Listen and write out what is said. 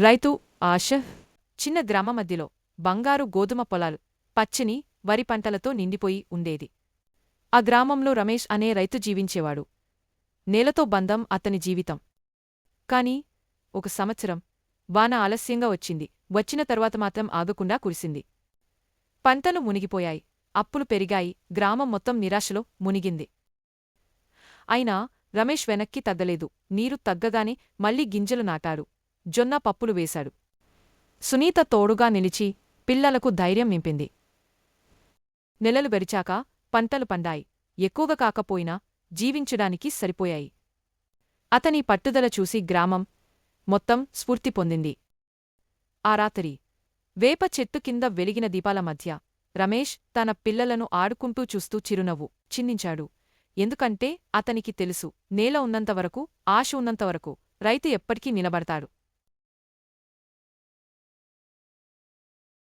రైతు ఆశ. చిన్న గ్రామ మధ్యలో బంగారు గోధుమ పొలాలు, పచ్చని వరి పంటలతో నిండిపోయి ఉండేది. ఆ గ్రామంలో రమేష్ అనే రైతు జీవించేవాడు. నేలతో బంధం అతని జీవితం. కాని ఒక సంవత్సరం వాన ఆలస్యంగా వచ్చింది. వచ్చిన తరువాత మాత్రం ఆగకుండా కురిసింది. పంటలు మునిగిపోయాయి, అప్పులు పెరిగాయి, గ్రామం మొత్తం నిరాశలో మునిగింది. అయినా రమేష్ వెనక్కి తగ్గలేదు. నీరు తగ్గగానే మళ్లీ గింజలు నాటాడు. జొన్న పప్పులు వేశాడు. సునీత తోడుగా నిలిచి పిల్లలకు ధైర్యం నింపింది. నెలలు గడిచాక పంటలు పండాయి. ఎక్కువగా కాకపోయినా జీవించడానికి సరిపోయాయి. అతని పట్టుదల చూసి గ్రామం మొత్తం స్ఫూర్తి పొందింది. ఆ రాత్రి వేప చెట్టు కింద వెలిగిన దీపాల మధ్య రమేష్ తన పిల్లలను ఆడుకుంటూ చూస్తూ చిరునవ్వు చిందించాడు. ఎందుకంటే అతనికి తెలుసు, నేల ఉన్నంతవరకు, ఆశ ఉన్నంతవరకు రైతు ఎప్పటికీ నిలబడతాడు.